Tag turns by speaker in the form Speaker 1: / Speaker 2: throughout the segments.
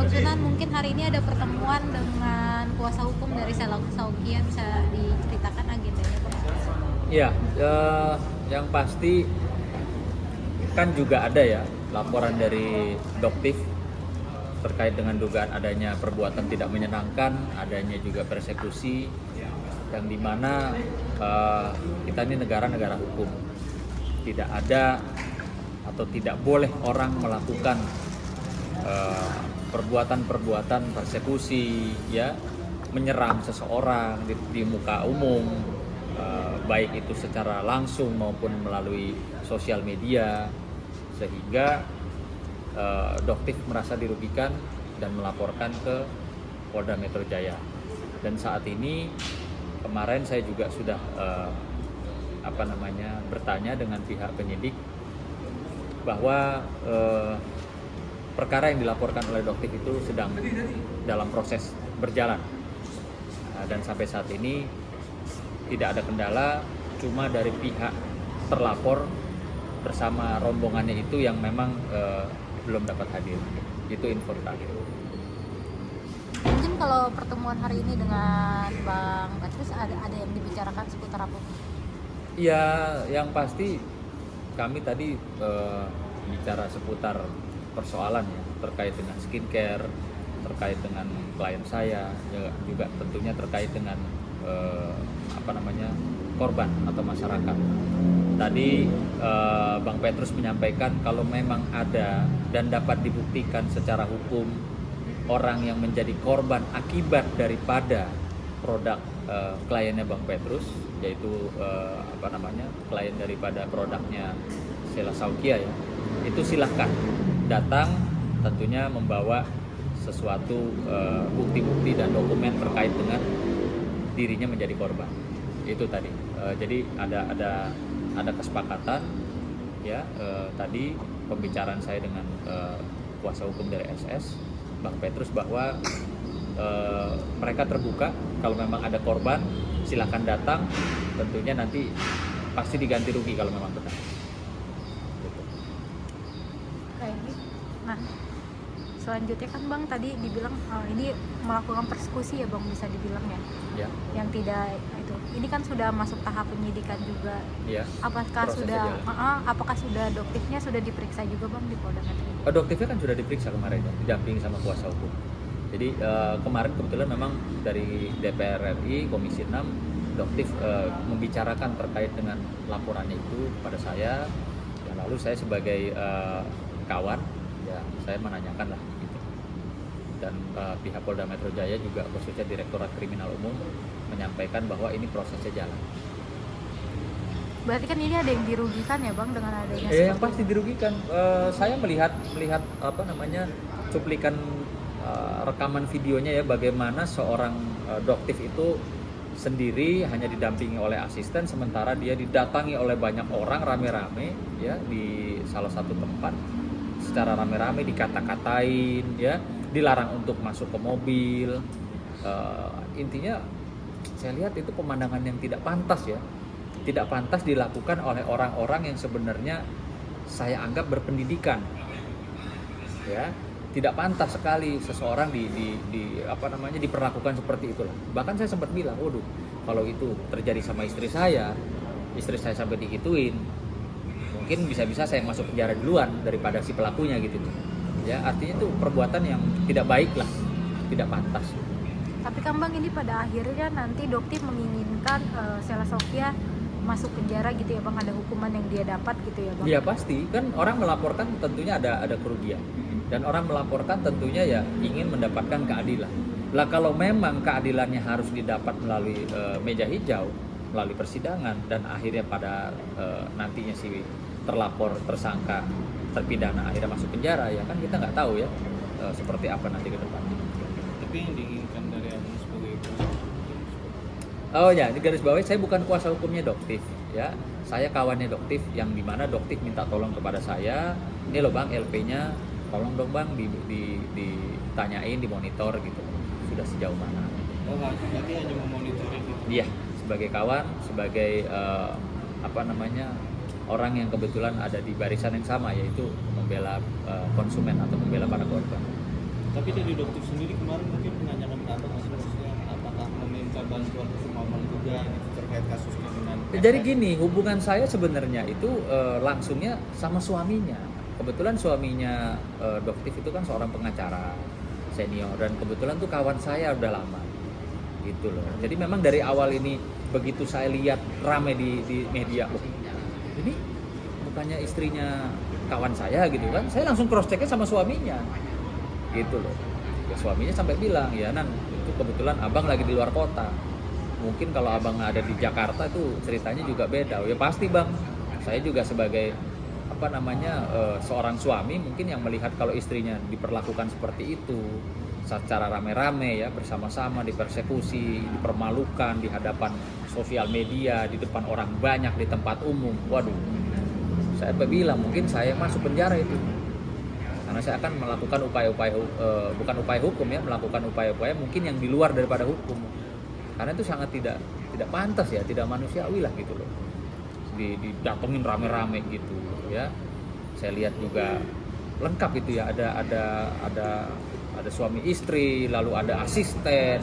Speaker 1: Sunan, mungkin hari ini ada pertemuan dengan kuasa hukum dari Saukia, bisa diceritakan agendanya Bang?
Speaker 2: Iya, yang pasti kan juga ada ya laporan dari Doktif terkait dengan dugaan adanya perbuatan tidak menyenangkan, adanya juga persekusi, yang dimana kita ini negara hukum, tidak ada atau tidak boleh orang melakukan perbuatan-perbuatan persekusi, ya, menyerang seseorang di muka umum, baik itu secara langsung maupun melalui sosial media, sehingga Doktif merasa dirugikan dan melaporkan ke Polda Metro Jaya. Dan saat ini kemarin saya juga sudah bertanya dengan pihak penyidik bahwa perkara yang dilaporkan oleh Doktif itu sedang dalam proses berjalan, dan sampai saat ini tidak ada kendala, cuma dari pihak terlapor bersama rombongannya itu yang memang belum dapat hadir. Itu info terakhir.
Speaker 1: Mungkin kalau pertemuan hari ini dengan Bang Petrus ada yang dibicarakan seputar apa?
Speaker 2: Ya, yang pasti kami tadi bicara seputar persoalan ya, terkait dengan skincare, terkait dengan klien saya, juga tentunya terkait dengan korban atau masyarakat. Tadi Bang Petrus menyampaikan kalau memang ada dan dapat dibuktikan secara hukum orang yang menjadi korban akibat daripada produk kliennya Bang Petrus, yaitu klien daripada produknya Sela Saukia ya, itu silahkan datang, tentunya membawa sesuatu bukti-bukti dan dokumen terkait dengan dirinya menjadi korban. Itu tadi. Jadi ada kesepakatan ya, tadi pembicaraan saya dengan kuasa hukum dari SS Bang Petrus bahwa mereka terbuka, kalau memang ada korban silakan datang, tentunya nanti pasti diganti rugi kalau memang benar. Gitu.
Speaker 1: Nah, selanjutnya kan Bang tadi dibilang ini melakukan persekusi ya Bang, bisa dibilang ya. Yang tidak itu. Ini kan sudah masuk tahap penyidikan juga.
Speaker 2: Ya.
Speaker 1: Apakah sudah Doktifnya sudah diperiksa juga Bang di Polda Metro?
Speaker 2: Doktifnya kan sudah diperiksa kemarin ya, didampingi sama kuasa hukum. Jadi kemarin kebetulan memang dari DPR RI Komisi 6 Doktif membicarakan terkait dengan laporannya itu kepada saya, dan lalu saya sebagai kawan ya, saya menanyakan lah gitu. Dan pihak Polda Metro Jaya juga khususnya Direktorat Kriminal Umum menyampaikan bahwa ini prosesnya jalan.
Speaker 1: Berarti kan ini ada yang dirugikan ya Bang dengan adanya
Speaker 2: yang pasti dirugikan. Saya melihat cuplikan rekaman videonya ya, bagaimana seorang Doktif itu sendiri hanya didampingi oleh asisten, sementara dia didatangi oleh banyak orang rame-rame ya di salah satu tempat, secara rame-rame dikata-katain ya, dilarang untuk masuk ke mobil. Intinya saya lihat itu pemandangan yang tidak pantas ya, tidak pantas dilakukan oleh orang-orang yang sebenarnya saya anggap berpendidikan ya. Tidak pantas sekali seseorang diperlakukan seperti itulah. Bahkan saya sempat bilang, waduh, kalau itu terjadi sama istri saya sampai digituin, mungkin bisa-bisa saya masuk penjara duluan daripada si pelakunya gitu ya. Artinya itu perbuatan yang tidak baik lah, tidak pantas.
Speaker 1: Tapi kan Bang, ini pada akhirnya nanti Doktif menginginkan Sela Saukia masuk penjara gitu ya Bang, ada hukuman yang dia dapat gitu ya Bang?
Speaker 2: Iya pasti, kan orang melaporkan tentunya ada kerugian, dan orang melaporkan tentunya ya ingin mendapatkan keadilan. Lah kalau memang keadilannya harus didapat melalui meja hijau, melalui persidangan, dan akhirnya pada nantinya si terlapor, tersangka, terpidana akhirnya masuk penjara, ya kan kita nggak tahu ya seperti apa nanti ke depannya.
Speaker 3: Tapi yang diinginkan dari Abang sebagai kuasa hukum?
Speaker 2: Oh ya, di garis bawah saya bukan kuasa hukumnya Doktif ya. Saya kawannya Doktif, yang dimana Doktif minta tolong kepada saya, ini loh Bang LP-nya, tolong dong Bang ditanyain, dimonitor gitu, sudah sejauh mana.
Speaker 3: Oh, berarti hanya memonitoring gitu?
Speaker 2: Iya, sebagai kawan, sebagai orang yang kebetulan ada di barisan yang sama, yaitu membela konsumen atau membela para korban.
Speaker 3: Tapi dari dokter sendiri kemarin mungkin menanyakan ke abang maksudnya apakah meminta bantuan hukum amal juga gitu, terkait kasusnya dengan
Speaker 2: Jadi gini, hubungan saya sebenarnya itu langsungnya sama suaminya. Kebetulan suaminya Doktif itu kan seorang pengacara senior dan kebetulan tuh kawan saya udah lama gitu loh. Jadi memang dari awal ini begitu saya lihat rame di media, oh ini bukannya istrinya kawan saya gitu kan, saya langsung cross checknya sama suaminya gitu loh. Ya, suaminya sampai bilang, ya Nan itu kebetulan abang lagi di luar kota, mungkin kalau abang ada di Jakarta itu ceritanya juga beda. Ya pasti bang, saya juga sebagai seorang suami mungkin yang melihat kalau istrinya diperlakukan seperti itu secara rame-rame ya, bersama-sama dipersekusi, dipermalukan di hadapan sosial media, di depan orang banyak, di tempat umum, waduh, saya bilang mungkin saya masuk penjara itu, karena saya akan melakukan upaya-upaya bukan upaya hukum ya, melakukan upaya-upaya mungkin yang di luar daripada hukum, karena itu sangat tidak pantas ya, tidak manusiawi lah gitu loh, didatengin rame-rame gitu ya. Saya lihat juga lengkap itu ya, ada suami istri, lalu ada asisten,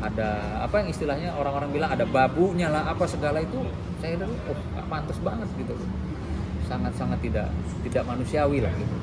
Speaker 2: ada apa yang istilahnya orang-orang bilang ada babunya lah, apa segala itu. Saya bilang, oh nggak pantas banget gitu loh, sangat-sangat tidak manusiawi lah gitu.